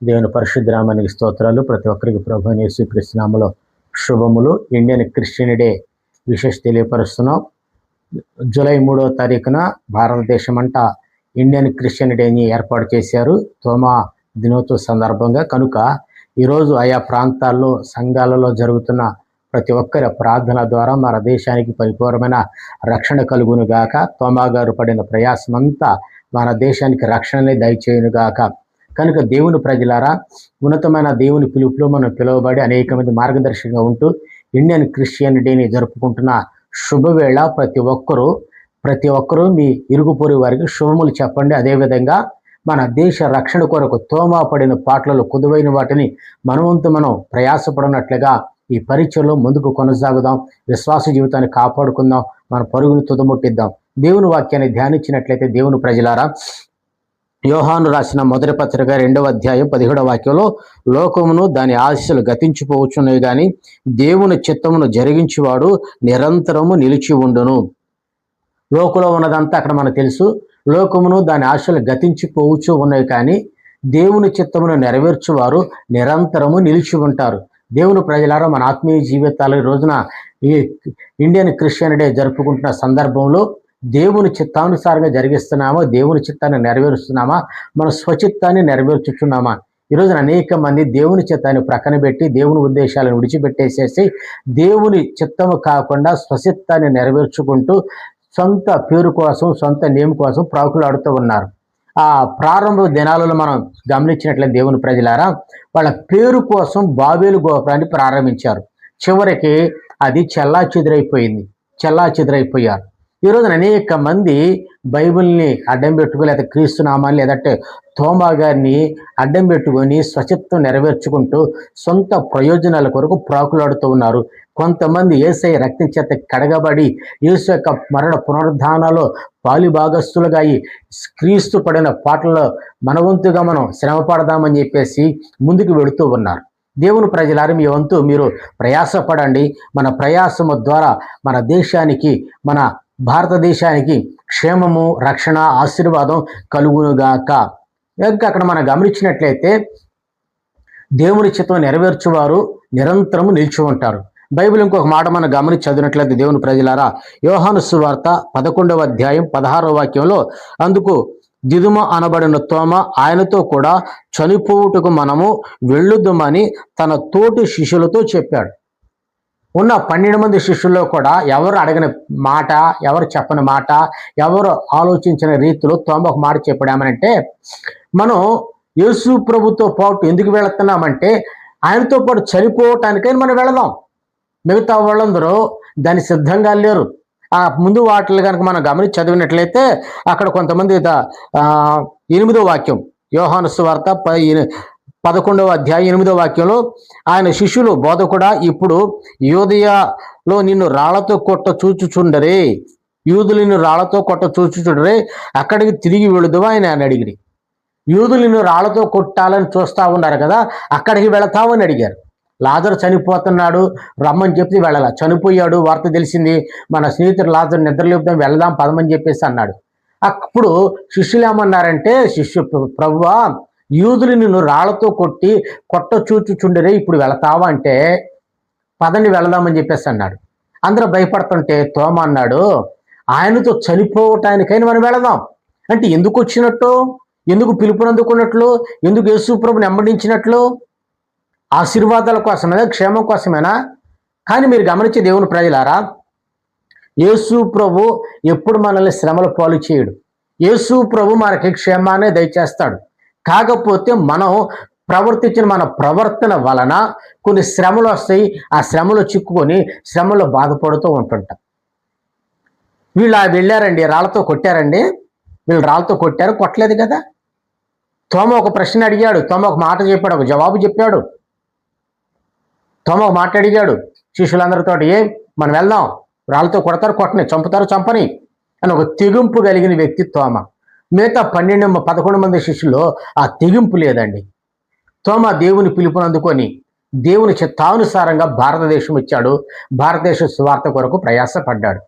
దేవుని పరిశుద్ధ నామానికి స్తోత్రాలు. ప్రతి ఒక్కరికి ప్రభువైన యేసుక్రీస్తు నామములో శుభములు. ఇండియన్ క్రిస్టియన్ డే విశేష తెలియపరుస్తున్నాం. జూలై 3వ తారీఖున భారతదేశం అంతా ఇండియన్ క్రిస్టియన్ డేని ఏర్పాటు చేశారు తోమా దినోత్సవ సందర్భంగా. కనుక ఈరోజు ఆయా ప్రాంతాల్లో సంఘాలలో జరుగుతున్న ప్రతి ఒక్కరి ప్రార్థన ద్వారా మన దేశానికి పరిపూర్ణమైన రక్షణ కలుగును గాక. తోమా గారు పడిన ప్రయాసమంతా మన దేశానికి రక్షణని దయచేయును గాక. కనుక దేవుని ప్రజలారా, ఉన్నతమైన దేవుని పిలుపులో మనం పిలువబడి అనేక మంది మార్గదర్శకంగా ఉంటూ ఇండియన్ క్రిస్టియన్ డేని జరుపుకుంటున్న శుభవేళ ప్రతి ఒక్కరూ మీ ఇరుగు పొరుగు వారికి శుభములు చెప్పండి. అదేవిధంగా మన దేశ రక్షణ కొరకు తోమా పడిన పాటలలో కుదువైన వాటిని మనవంతు మనం ప్రయాసపడినట్లుగా ఈ పరీక్షలో ముందుకు కొనసాగుదాం. విశ్వాస జీవితాన్ని కాపాడుకుందాం. మన పరుగును తుదముట్టిద్దాం. దేవుని వాక్యాన్ని ధ్యానించినట్లయితే దేవుని ప్రజలారా, యోహాను రాసిన మొదటి పత్రిక 2వ అధ్యాయం 17వ వాక్యంలో, లోకమును దాని ఆశలు గతించిపోవచ్చున్నవి కానీ దేవుని చిత్తమును జరిగించేవాడు నిరంతరము నిలిచి ఉండును. లోకంలో ఉన్నదంతా అక్కడ మనకు తెలుసు. లోకమును దాని ఆశలు గతించిపోవచ్చు ఉన్నవి కానీ దేవుని చిత్తమును నెరవేర్చువారు నిరంతరము నిలిచి ఉంటారు. దేవుని ప్రజలారా, మన ఆత్మీయ జీవితాలు ఈ రోజున ఈ ఇండియన్ క్రిస్టియన్ డే జరుపుకుంటున్న సందర్భంలో దేవుని చిత్తానుసారంగా జరిగిస్తున్నామా, దేవుని చిత్తాన్ని నెరవేరుస్తున్నామా, మన స్వచిత్తాన్ని నెరవేర్చుచున్నామా? ఈరోజున అనేక మంది దేవుని చిత్తాన్ని ప్రక్కన పెట్టి దేవుని ఉద్దేశాలను విడిచిపెట్టేసేసి దేవుని చిత్తము కాకుండా స్వచిత్తాన్ని నెరవేర్చుకుంటూ సొంత పేరు కోసం, సొంత నేమ్ కోసం ప్రాకులాడుతూ ఉన్నారు. ఆ ప్రారంభ దినాలలో మనం గమనించినట్లయితే దేవుని ప్రజలారా, వాళ్ళ పేరు కోసం బాబేలు గోపురాన్ని ప్రారంభించారు. చివరికి అది చెల్లాచెదురైపోయారు. ఈరోజున అనేక మంది బైబిల్ని అడ్డం పెట్టుకుని, లేదా క్రీస్తునామాన్ని, లేదంటే తోమా గారిని అడ్డం పెట్టుకొని స్వచిత్తం నెరవేర్చుకుంటూ సొంత ప్రయోజనాల కొరకు ప్రాకులాడుతూ ఉన్నారు. కొంతమంది యేసయ్య రక్తం చేత కడగబడి యేసు యొక్క మరణ పునరుద్ధానాలో పాలుభాగస్తులుగా అయి క్రీస్తు పడిన పాటల్లో మనవంతుగా మనం శ్రమ పడదామని చెప్పేసి ముందుకు వెళుతూ ఉన్నారు. దేవుని ప్రజలారు, మీ వంతు మీరు ప్రయాసపడండి. మన ప్రయాసము ద్వారా మన దేశానికి, మన భారతదేశానికి క్షేమము, రక్షణ, ఆశీర్వాదం కలుగునుగాక. ఇంకా అక్కడ మనం గమనించినట్లయితే దేవుని చిత్తం నెరవేర్చువారు నిరంతరము నిలిచి ఉంటారు. బైబిల్ ఇంకొక మాట మనం గమనించి చదివినట్లయితే దేవుని ప్రజలారా, యోహాను సువార్త 11వ అధ్యాయం 16వ వాక్యంలో, అందుకు దిదుమ అనబడిన తోమ ఆయనతో కూడా చనిపోవుటకు మనము వెళ్ళుద్దామని తన తోటి శిష్యులతో చెప్పాడు. ఉన్న 12 మంది శిష్యుల్లో కూడా ఎవరు అడగిన మాట, ఎవరు చెప్పని మాట, ఎవరు ఆలోచించిన రీతిలో తోమ ఒక మాట చెప్పాడేమనంటే, మనం యేసు ప్రభుతో పాటు ఎందుకు వెళుతున్నామంటే ఆయనతో పాటు చనిపోవటానికైనా మనం వెళదాం. మిగతా వాళ్ళందరూ దాన్ని సిద్ధంగా లేరు. ఆ ముందు వాటిని కనుక మనం గమనించి చదివినట్లయితే అక్కడ కొంతమంది 8వ వాక్యం, యోహాను సువార్త 11వ అధ్యాయం 8వ వాక్యంలో, ఆయన శిష్యులు, బోధకుడా, ఇప్పుడు యూదయలో నిన్ను రాళ్లతో కొట్ట చూచుచుండరే, యూదులు నిన్ను రాళ్లతో కొట్ట చూచుచుండరే, అక్కడికి తిరిగి వెళుదువా అని అడిగిరి. యూదులు నిన్ను రాళ్లతో కొట్టాలని చూస్తా ఉన్నారు కదా, అక్కడికి వెళతామని అడిగారు. లాజరు చనిపోతున్నాడు, రమ్మని చెప్పి వెళ్ళాల. చనిపోయాడు, వార్త తెలిసింది. మన స్నేహితుడు లాజరు నిద్రలేపుదాం, వెళదాం పదమని చెప్పేసి అన్నాడు. అప్పుడు శిష్యులు ఏమన్నారంటే, ప్రభువా, యూదులు నిన్ను రాళ్లతో కొట్ట చూచుచుండరే, ఇప్పుడు వెళతావా అంటే పదండి వెళదామని చెప్పేసి అన్నాడు. అందరూ భయపడుతుంటే తోమా అన్నాడు, ఆయనతో చనిపోవటానికైనా మనం వెళదాం. అంటే ఎందుకు వచ్చినట్టు, ఎందుకు పిలుపునందుకున్నట్లు, ఎందుకు యేసు ప్రభుని వెంబడించినట్లు? ఆశీర్వాదాల కోసమేనా, క్షేమం కోసమేనా? కానీ మీరు గమనించే దేవుని ప్రజలారా, యేసు ప్రభు ఎప్పుడు మనల్ని శ్రమల పాలు చేయడు. యేసు ప్రభు మనకి క్షేమాన్ని దయచేస్తాడు. కాకపోతే మనం ప్రవర్తించిన మన ప్రవర్తన వలన కొన్ని శ్రమలు వస్తాయి. ఆ శ్రమలో చిక్కుకొని శ్రమలో బాధపడుతూ ఉంటుంటాం. వీళ్ళు వెళ్ళారండి, రాళ్ళతో కొట్టారండి, వీళ్ళు రాళ్ళతో కొట్టారు, కొట్టలేదు కదా. తోమ ఒక ప్రశ్న అడిగాడు, తోమ ఒక మాట చెప్పాడు, ఒక జవాబు చెప్పాడు. తోమ ఒక మాట అడిగాడు శిష్యులందరితో, మనం వెళ్దాం, రాళ్ళతో కొడతారు, కొట్టని, చంపుతారు, చంపని అని ఒక తెగింపు కలిగిన వ్యక్తి తోమ. మిగతా 11 మంది శిష్యుల్లో ఆ తెగింపు లేదండి. తోమ దేవుని పిలుపునందుకొని దేవుని చిత్తానుసారంగా భారతదేశం వచ్చాడు. భారతదేశ సువార్త కొరకు ప్రయాసపడ్డాడు.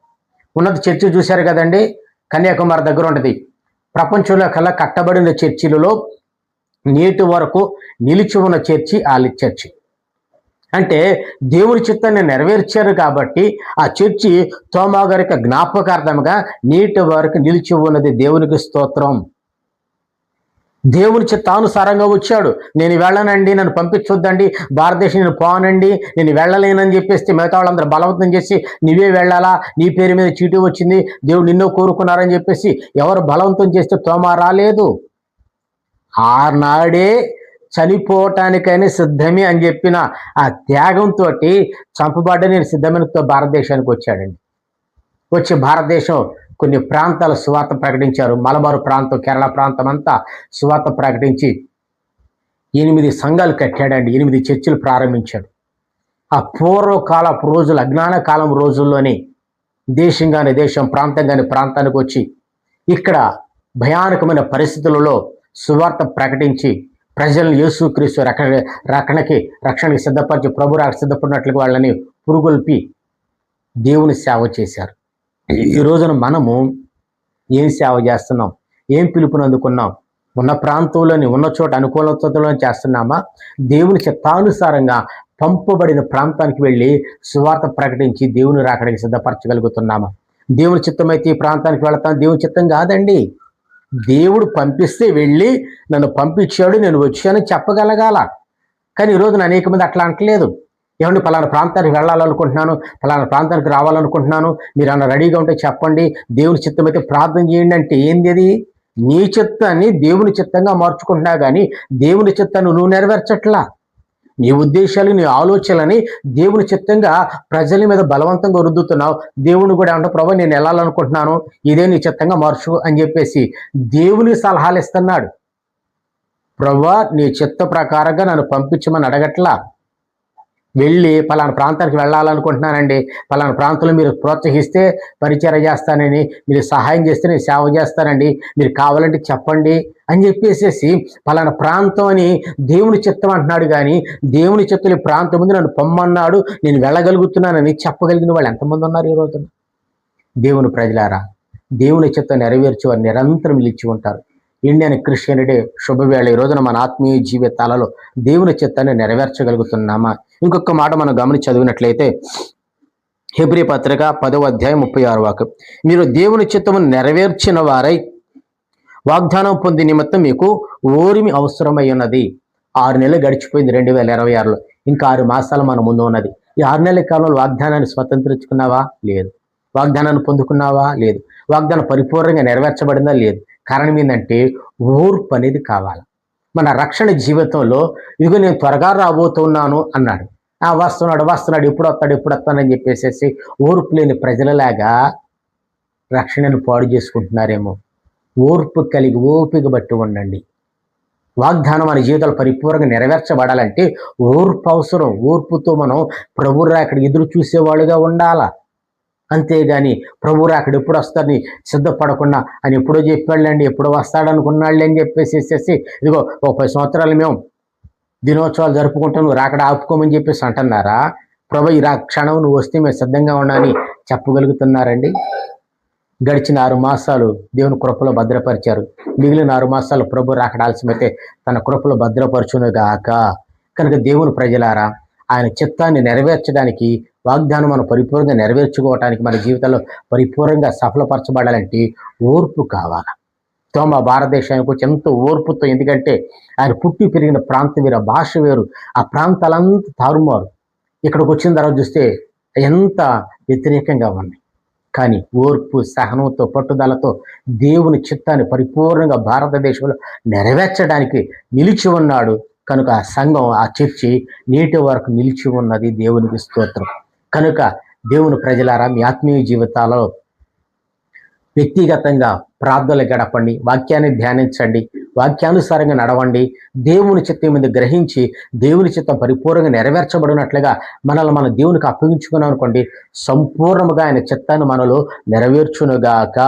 ఉన్నత చర్చి చూశారు కదండి, కన్యాకుమారి దగ్గర ఉంటుంది. ప్రపంచంలో కల్లా కట్టబడిన చర్చిలలో నేటి వరకు నిలిచి ఉన్న చర్చి వాళ్ళ చర్చి. అంటే దేవుని చిత్తాన్ని నెరవేర్చారు కాబట్టి ఆ చర్చి తోమా గారికి జ్ఞాపకార్థంగా నేటి వరకు నిలిచి ఉన్నది. దేవునికి స్తోత్రం. దేవుని చిత్తానుసారంగా వచ్చాడు. నేను వెళ్ళనండి, నన్ను పంపించొద్దండి, భారతదేశం నేను పోనండి, నేను వెళ్ళలేనని చెప్పేస్తే మిగతా వాళ్ళందరూ బలవంతం చేసి నువ్వే వెళ్ళాలా, నీ పేరు మీద చీటీ వచ్చింది, దేవుడు నిన్నో కోరుకున్నారని చెప్పేసి ఎవరు బలవంతం చేస్తే తోమా రాలేదు. ఆనాడే చనిపోవటానికైనా సిద్ధమే అని చెప్పిన ఆ త్యాగంతో చంపబడ్డ నేను సిద్ధమైన భారతదేశానికి వచ్చాడండి. వచ్చి భారతదేశం కొన్ని ప్రాంతాల సువార్త ప్రకటించారు. మలబారు ప్రాంతం, కేరళ ప్రాంతం అంతా సువార్త ప్రకటించి 8 సంఘాలు కట్టాడండి. 8 చర్చిలు ప్రారంభించాడు. ఆ పూర్వకాలపు రోజులు, అజ్ఞాన కాలం రోజుల్లోనే దేశం కానీ దేశం, ప్రాంతం కానీ ప్రాంతానికి వచ్చి ఇక్కడ భయానకమైన పరిస్థితులలో సువార్త ప్రకటించి ప్రజలను యేసుక్రీస్తు రక్షణకి సిద్ధపరిచి ప్రభు సిద్ధపడినట్లుగా వాళ్ళని పురుగొల్పి దేవుని సేవ చేశారు. ఈ రోజున మనము ఏం సేవ చేస్తున్నాం? ఏం పిలుపుని అందుకున్నాం? ఉన్న ప్రాంతంలోని, ఉన్న చోట అనుకూలతలో చేస్తున్నామా? దేవుని చిత్తానుసారంగా పంపబడిన ప్రాంతానికి వెళ్ళి సువార్త ప్రకటించి దేవుని రాకడానికి సిద్ధపరచగలుగుతున్నామా? దేవుని చిత్తం అయితే ఈ ప్రాంతానికి వెళతాం, దేవుని చిత్తం కాదండి. దేవుడు పంపిస్తే వెళ్ళి నన్ను పంపించాడు, నేను వచ్చానని చెప్పగలగాల. కానీ ఈరోజు అనేక మంది అట్లా అంటలేదు. ఏమండి, పలానా ప్రాంతానికి వెళ్ళాలనుకుంటున్నాను, పలానా ప్రాంతానికి రావాలనుకుంటున్నాను, మీరు అన్న రెడీగా ఉంటే చెప్పండి, దేవుని చిత్తం అయితే ప్రార్థన చేయండి అంటే ఏంది అది? నీ చిత్తాన్ని దేవుని చిత్తంగా మార్చుకుంటున్నా కానీ దేవుని చిత్తాన్ని నువ్వు నెరవేర్చట్లా. నీ ఉద్దేశాలు, నీ ఆలోచనలని దేవుని చిత్తంగా ప్రజల మీద బలవంతంగా రుద్దుతున్నావు. దేవుని కూడా అంటే ప్రభు నేను వెళ్ళాలనుకుంటున్నాను, ఇదే నీ చిత్తంగా మార్చు అని చెప్పేసి దేవుని సలహాలు ఇస్తున్నాడు. ప్రభు నీ చిత్త ప్రకారంగా నన్ను పంపించమని అడగట్లా. వెళ్ళి పలానా ప్రాంతానికి వెళ్ళాలనుకుంటున్నానండి, పలానా ప్రాంతంలో మీరు ప్రోత్సహిస్తే పరిచర్య చేస్తానని, మీరు సహాయం చేస్తే నేను సేవ చేస్తానండి, మీరు కావాలంటే చెప్పండి అని చెప్పేసేసి పలానా ప్రాంతం అని దేవుని చిత్తం అంటున్నాడు. కానీ దేవుని చిత్తం ఈ ప్రాంతం ముందు నన్ను పొమ్మన్నాడు, నేను వెళ్ళగలుగుతున్నానని చెప్పగలిగిన వాళ్ళు ఎంతమంది ఉన్నారు ఈ రోజున? దేవుని ప్రజలారా, దేవుని చిత్తం నెరవేర్చి వారు నిరంతరం నిలిచి ఉంటారు. ఇండియన్ క్రిస్టియన్ డే శుభవేళ. ఈ రోజున మన ఆత్మీయ జీవితాలలో దేవుని చిత్తాన్ని నెరవేర్చగలుగుతున్నామా? ఇంకొక మాట మనం గమనించి చదివినట్లయితే హెబ్రీ పత్రిక 10వ అధ్యాయం 36వ వాక్యం, మీరు దేవుని చిత్తమును నెరవేర్చిన వారై వాగ్దానం పొంది నిమిత్తం మీకు ఓరిమి అవసరమై ఉన్నది. 6 నెలలు గడిచిపోయింది 2026లో. ఇంకా 6 మాసాలు మన ముందు ఉన్నది. ఈ 6 నెలల కాలంలో వాగ్దానాన్ని స్వతంత్రించుకున్నావా? లేదు. వాగ్దానాన్ని పొందుకున్నావా? లేదు. వాగ్దానం పరిపూర్ణంగా నెరవేర్చబడిందా? లేదు. కారణం ఏంటంటే ఓర్పు అనేది కావాలి. మన రక్షణ జీవితంలో ఇదిగో నేను త్వరగా రాబోతున్నాను అన్నాడు. వస్తున్నాడు ఎప్పుడు వస్తానని చెప్పేసి ఓర్పు లేని ప్రజలలాగా రక్షణను పాడు చేసుకుంటున్నారేమో. ఓర్పు కలిగి ఓపిక బట్టి ఉండండి. వాగ్దానం మన జీవితాలు పరిపూర్ణంగా నెరవేర్చబడాలంటే ఓర్పు అవసరం. ఓర్పుతో మనం ప్రభు రాకడికి ఎదురు చూసేవాళ్ళుగా ఉండాలా. అంతేగాని ప్రభు రాకడు ఎప్పుడు వస్తారని సిద్ధపడకుండా ఆయన ఎప్పుడో చెప్పాళ్ళండి, ఎప్పుడో వస్తాడనుకున్నాళ్ళే అని చెప్పేసి ఇదిగో 30 సంవత్సరాలు మేము దినోత్సవాలు జరుపుకుంటాం, నువ్వు రాకడ ఆపుకోమని చెప్పేసి అంటున్నారా? ప్రభు ఈ క్షణం నువ్వు వస్తే మేము సిద్ధంగా ఉన్నాని చెప్పగలుగుతున్నారండి? గడిచిన 6 మాసాలు దేవుని కృపలో భద్రపరిచారు. మిగిలిన 6 మాసాలు ప్రభు రాకడ ఆలస్యమైతే తన కృపలో భద్రపరచునుగాక. కనుక దేవుని ప్రజలారా, ఆయన చిత్తాన్ని నెరవేర్చడానికి, వాగ్దానం మనం పరిపూర్ణంగా నెరవేర్చుకోవటానికి, మన జీవితంలో పరిపూర్ణంగా సఫలపరచబడాలంటే ఓర్పు కావాలి. తోమా భారతదేశానికి వచ్చి ఎంతో ఓర్పుతో, ఎందుకంటే ఆయన పుట్టి పెరిగిన ప్రాంతం వేరు, భాష వేరు, ఆ ప్రాంతాలంతా తారుమారు. ఇక్కడికి వచ్చిన తర్వాత చూస్తే ఎంత వ్యతిరేకంగా ఉన్నాయి. కానీ ఓర్పు, సహనంతో, పట్టుదలతో దేవుని చిత్తాన్ని పరిపూర్ణంగా భారతదేశంలో నెరవేర్చడానికి నిలిచి ఉన్నాడు. కనుక ఆ సంఘం, ఆ చర్చి నేటి వరకు నిలిచి ఉన్నది. దేవునికి స్తోత్రం. కనుక దేవుని ప్రజలారా, మీ ఆత్మీయ జీవితాల్లో వ్యక్తిగతంగా ప్రార్థనలు గడపండి, వాక్యాన్ని ధ్యానించండి, వాక్యానుసారంగా నడవండి. దేవుని చిత్తం మీద గ్రహించి దేవుని చిత్తం పరిపూర్ణంగా నెరవేర్చబడినట్లుగా మనల్ని మనం దేవునికి అప్పగించుకున్నాం అనుకోండి, సంపూర్ణంగా ఆయన చిత్తాన్ని మనలో నెరవేర్చునుగాక.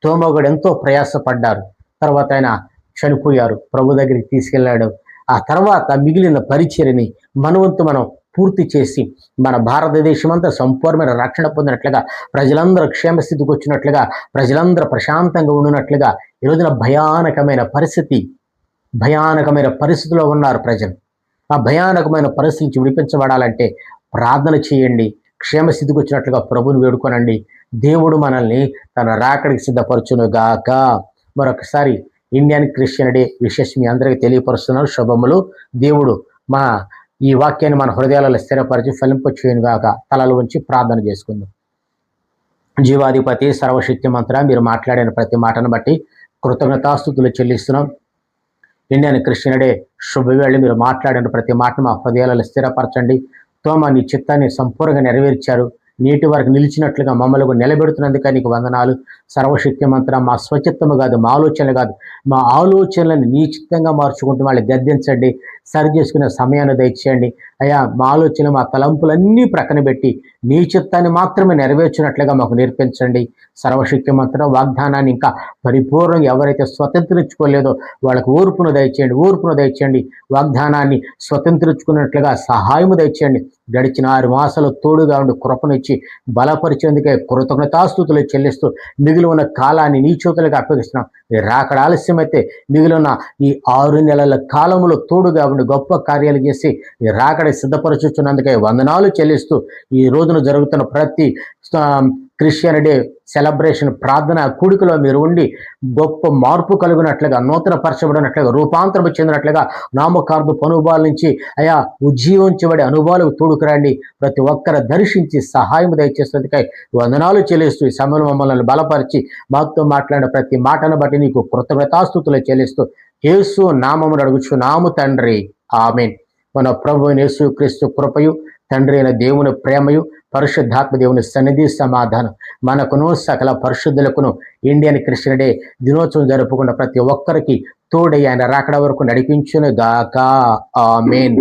తోమగుడు ఎంతో ప్రయాసపడ్డారు. తర్వాత ఆయన చనిపోయారు, ప్రభు దగ్గరికి తీసుకెళ్ళాడు. ఆ తర్వాత మిగిలిన పరిచర్యని మనవంతు మనం పూర్తి చేసి మన భారతదేశం అంతా సంపూర్ణమైన రక్షణ పొందినట్లుగా, ప్రజలందరూ క్షేమస్థితికి వచ్చినట్లుగా, ప్రజలందరూ ప్రశాంతంగా ఉండినట్లుగా. ఈ రోజున భయానకమైన పరిస్థితి భయానకమైన పరిస్థితిలో ఉన్నారు ప్రజలు. ఆ భయానకమైన పరిస్థితి నుంచి విడిపించబడాలంటే ప్రార్థన చేయండి. క్షేమస్థితికి వచ్చినట్లుగా ప్రభుని వేడుకోనండి. దేవుడు మనల్ని తన రాకడికి సిద్ధపరచును గాక. మరొకసారి ఇండియన్ క్రిస్టియన్ డే విషెస్ మీ అందరికీ తెలియపరుస్తున్నారు. శుభములు. దేవుడు మా ఈ వాక్యాన్ని మన హృదయాలలో స్థిరపరిచి ఫలింపచేయును గాక. తలలు ఉంచి ప్రార్థన చేసుకుందాం. జీవాధిపతి సర్వశక్తిమంతుడా, మీరు మాట్లాడిన ప్రతి మాటను బట్టి కృతజ్ఞతాస్తుతులు చెల్లిస్తున్నాం. ఇండియన్ క్రిస్టియన్ డే శుభవేళ మీరు మాట్లాడిన ప్రతి మాటను మా హృదయాలలో స్థిరపరచండి. తోమ నీ చిత్తాన్ని సంపూర్ణంగా నెరవేర్చారు. నీటి వరకు నిలిచినట్లుగా మమ్మల్ని నిలబెడుతున్నందుక నీకు వందనాలు. సర్వశక్తిమంతుడా, మా స్వచిత్తము కాదు, మా ఆలోచనలు కాదు, మా ఆలోచనలను నీ చిత్తంగా మార్చుకుంటూ వాళ్ళు గద్దించండి. సరి చేసుకునే సమయాన్ని దయచేయండి అయ్యా. మా ఆలోచనలు, మా తలంపులన్నీ ప్రక్కన పెట్టి నీ చిత్తాన్ని మాత్రమే నెరవేర్చినట్లుగా మాకు నేర్పించండి. సర్వశక్తిమంతుడా, వాగ్దానాన్ని ఇంకా పరిపూర్ణంగా ఎవరైతే స్వతంత్రించుకోలేదో వాళ్ళకు ఓర్పును దయచేయండి. వాగ్దానాన్ని స్వతంత్రించుకున్నట్లుగా సహాయము దయచేయండి. గడిచిన 6 మాసాలు తోడుగా ఉండి కృపనిచ్చి బలపరిచేందుకే కృతజ్ఞతాస్తుతులు చెల్లిస్తూ మిగిలి ఉన్న కాలాన్ని నీ చేతులకు అప్పగిస్తున్నాం. రాకడ ఆలస్యమైతే మిగిలి ఉన్న ఈ 6 నెలల కాలంలో తోడుగా ఉండి గొప్ప కార్యాలు చేసి ఈ రాకడ సిద్ధపరచుచున్నందుకే వందనాలు చెల్లిస్తూ ఈ రోజున జరుగుతున్న ప్రతి క్రిస్టియన్ డే సెలబ్రేషన్ ప్రార్థన కూడికలో మీరు ఉండి గొప్ప మార్పు కలుగునట్లుగా, నూతన పరచబడినట్లుగా, రూపాంతరం చెందినట్లుగా, నామకార్థ అనుభవాల నుంచి అయా ఉజ్జీవించబడే అనుభవాలకు తోడుకురండి. ప్రతి ఒక్కరు దర్శించి సహాయం దయచేసేందుకై వందనాలు చెల్లిస్తూ ఈ సమయంలో మమ్మల్ని బలపరిచి మాతో మాట్లాడిన ప్రతి మాటను బట్టి నీకు కృతజ్ఞతాస్తుతులు చెల్లిస్తూ యేసు నామమును అడుగుచున్నాము తండ్రి, ఆమేన్. మన ప్రభువైన యేసు క్రీస్తు కృపయు, తండ్రి అయిన దేవుని ప్రేమయు, పరిశుద్ధాత్మ దేవుని సన్నిధి సమాధానం మనకును సకల పరిశుద్ధులకును ఇండియన్ క్రిస్టియన్ డే దినోత్సవం జరుపుకున్న ప్రతి ఒక్కరికి తోడై ఆయన రాకడ వరకు నడిపించును గాక. ఆమేన్.